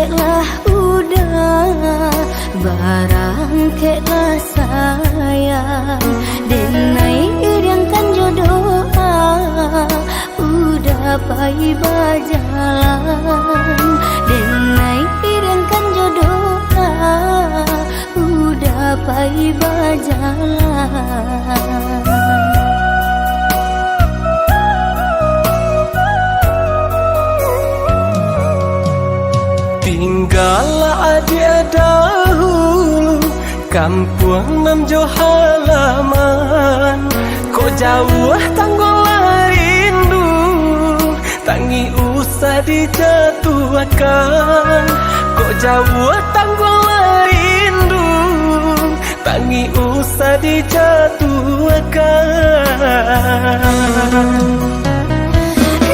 kelah udah, barang kelah sayang, denai iriangkan jodoh udah pai bajalan, denai iriangkan jodoh udah pai bajalan. Tinggallah dia dahulu kampung nan jauh halaman, kok jauh tanggolah rindu, tangi usah dijatuhkan. Kok jauh tanggolah rindu, tangi usah dijatuhkan.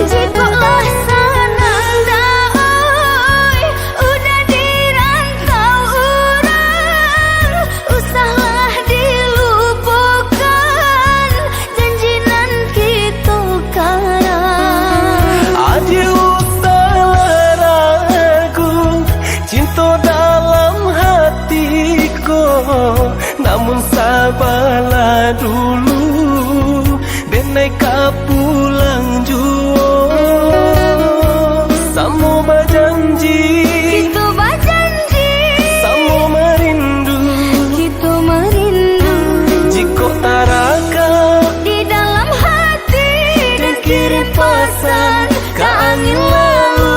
Jikalau senang daoi, udah dirantau orang, usahlah dilupakan janji nan kita karang. Adi usahlah ragu cinta dalam hatiku, namun sabarlah dulu, denai ka pulang jua. Samo berjanji, Kita berjanji, samo merindu, kita merindu jika taraka di dalam hati dan kirim pesan ke angin lalu.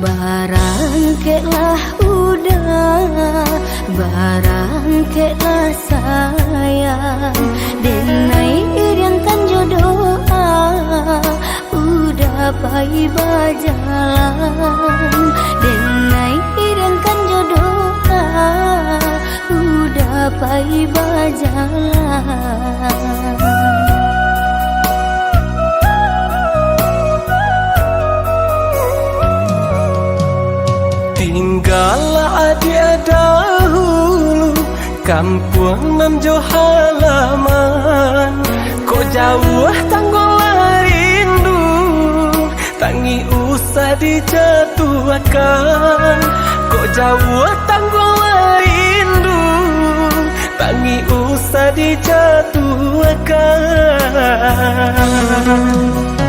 Barang kelah udah, barang kelah sayang, denai iriangkan jodoh udah pai bajalan, denai iriangkan jodoh udah pai bajalan. Tinggallah dia dahulu kampung nan jauh halaman, kok jauh tanggolah rindu, tangi usah dijatuhkan. Kok jauh tanggolah rindu, tangi usah dijatuhkan.